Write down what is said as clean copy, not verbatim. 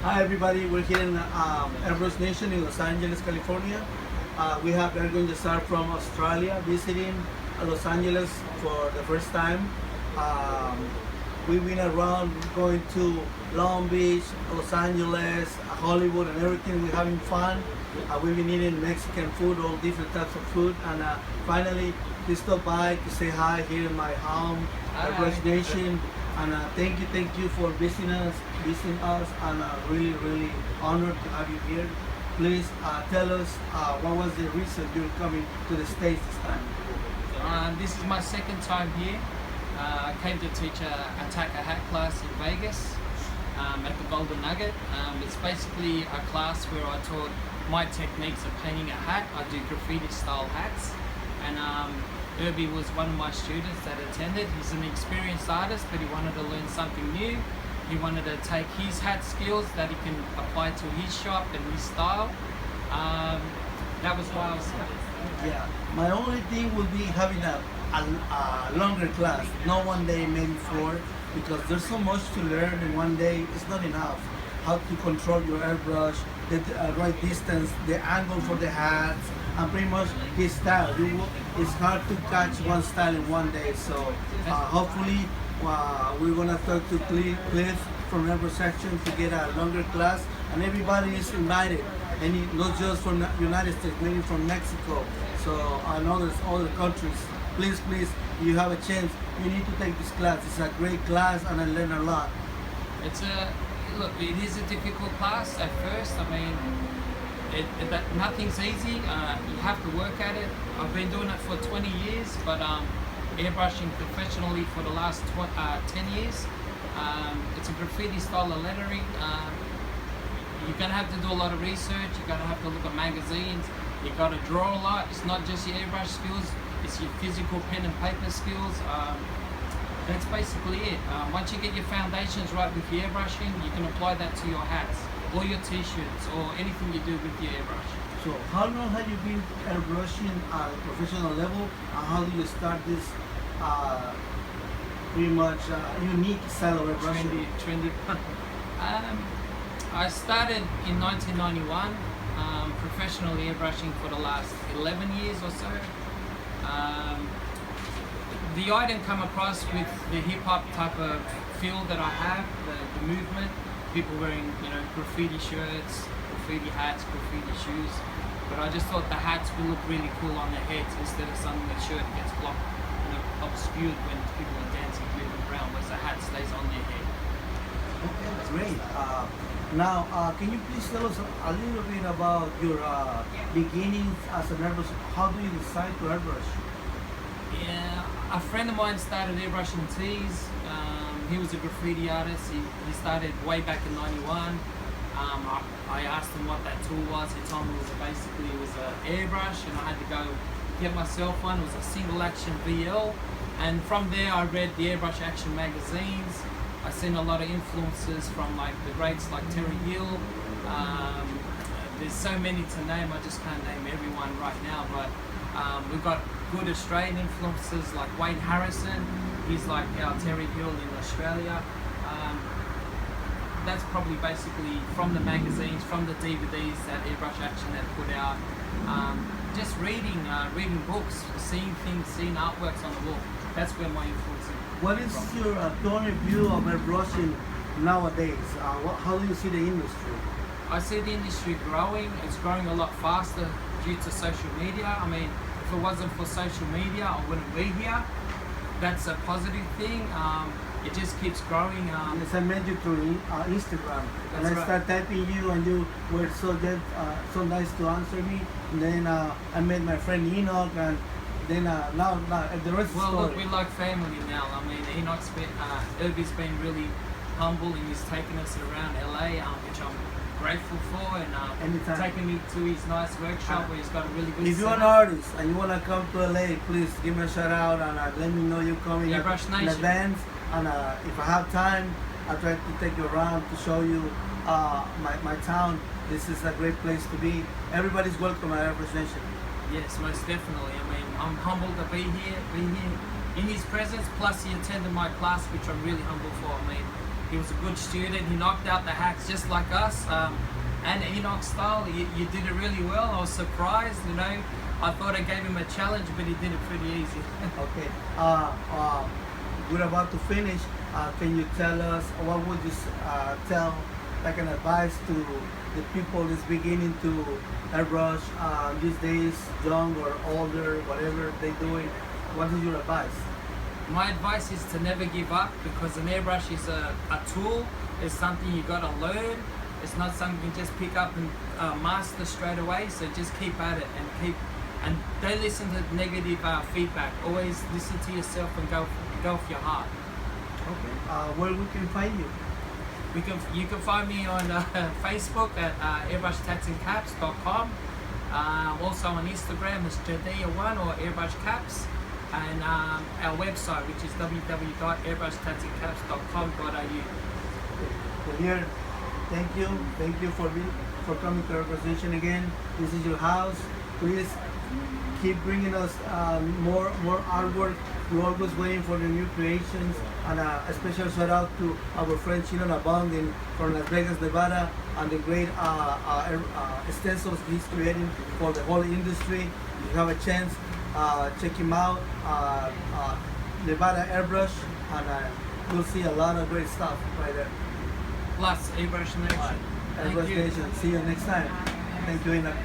Hi everybody, we're here in Airbrush Nation in Los Angeles, California. We have Ergun Yasar from Australia visiting Los Angeles for the first time. Um, we've been around going to Long Beach, Los Angeles, Hollywood and everything. We're having fun. We've been eating Mexican food, all different types of food, and finally we stopped by to say hi here in my home, Airbrush Nation. And thank you for visiting us, and really, really honored to have you here. Please tell us what was the reason you're coming to the States this time? This is my second time here. I came to teach a attacker hat class in Vegas at the Golden Nugget. It's basically a class where I taught my techniques of painting a hat. I do graffiti style hats, and Herby was one of my students that attended. He's an experienced artist, but he wanted to learn something new. He wanted to take his hat skills that he can apply to his shop and his style. That was why I was here. Yeah, my only thing would be having a longer class, not one day, maybe four, because there's so much to learn in one day. It's not enough. How to control your airbrush, the right distance, the angle for the hats, and pretty much his style. It's hard to catch one style in one day, so hopefully we're gonna talk to Cliff from Airbrush Section to get a longer class, and everybody is invited, and not just from the United States, maybe from Mexico, so and other countries. Please, you have a chance, you need to take this class. It's a great class, and I learned a lot. Look, it is a difficult class at first. I mean, nothing's easy. You have to work at it. I've been doing it for 20 years, but airbrushing professionally for the last 10 years. It's a graffiti style of lettering. You're gonna have to do a lot of research. You're gonna have to look at magazines. You gotta draw a lot. It's not just your airbrush skills. It's your physical pen and paper skills. That's basically it. Once you get your foundations right with your airbrushing, you can apply that to your hats, or your t-shirts, or anything you do with your airbrush. So how long have you been airbrushing at a professional level, and how do you start this pretty much unique style of airbrushing? Trendy. I started in 1991, professionally airbrushing for the last 11 years or so. The I didn't come across with the hip-hop type of feel that I have, the movement, people wearing, graffiti shirts, graffiti hats, graffiti shoes, but I just thought the hats would look really cool on their heads instead of something the shirt gets blocked, obscured when people are dancing, moving around, whereas the hat stays on their head. Okay, that's great. Now, can you please tell us a little bit about your beginnings as an airbrush? How do you decide to airbrush? Yeah, a friend of mine started airbrushing tees. He was a graffiti artist. He started way back in '91. I asked him what that tool was. He told me it was an airbrush, and I had to go get myself one. It was a single action VL, and from there I read the Airbrush Action magazines. I seen a lot of influences from like the greats like Terry Hill. There's so many to name. I just can't name everyone right now, but we've got good Australian influences like Wayne Harrison. He's like our Terry Hill in Australia. That's probably basically from the magazines, from the DVDs that Airbrush Action had put out. Just reading books, seeing things, seeing artworks on the wall. That's where my influence is. What is your point of view of airbrushing nowadays? How do you see the industry? I see the industry growing. It's growing a lot faster due to social media. I mean, if it wasn't for social media, I wouldn't be here. That's a positive thing. It just keeps growing. Yes, I met you through Instagram, and I started typing you, and you were so nice to answer me. And then I met my friend Enoch, and then now the rest. Well, story. look, we're like family now. I mean, Erby's been really humble, and he's taken us around LA, which I'm grateful for, and taking me to his nice workshop where he's got a really good. If you're an artist and you wanna come to LA, please give me a shout out, and let me know you're coming in advance. And if I have time, I'll try to take you around to show you my town. This is a great place to be. Everybody's welcome at Airbrush Nation. Yes, most definitely. I mean, I'm humbled to be here in his presence. Plus, he attended my class, which I'm really humble for. I mean, He was a good student. He knocked out the hacks just like us. And Enoch style, you did it really well. I was surprised, you know. I thought I gave him a challenge, but he did it pretty easy. Okay. We're about to finish. Can you tell us what would you tell, like an advice to the people that's beginning to airbrush these days, young or older, whatever they're doing? What is your advice? My advice is to never give up, because an airbrush is a tool. It's something you got to learn. It's not something you just pick up and master straight away. So just keep at it and don't listen to negative feedback. Always listen to yourself and go for your heart. Okay. Where we can find you? You can find me on Facebook at airbrushtatsandcaps.com. Also on Instagram as Jadea1 or Airbrush Caps, and our website, which is www.airbrushtatsandcaps.com.au. So here, thank you for coming to our conversation again. This is your house. Please keep bringing us more artwork. We're always waiting for the new creations, and a special shout out to our friend Chino Nabong from Las Vegas, Nevada, and the great stencils he's creating for the whole industry. If you have a chance, check him out, Nevada Airbrush, and you'll see a lot of great stuff right there. Plus Airbrush Nation. Airbrush Nation. See you next time. Thank you, Enoch.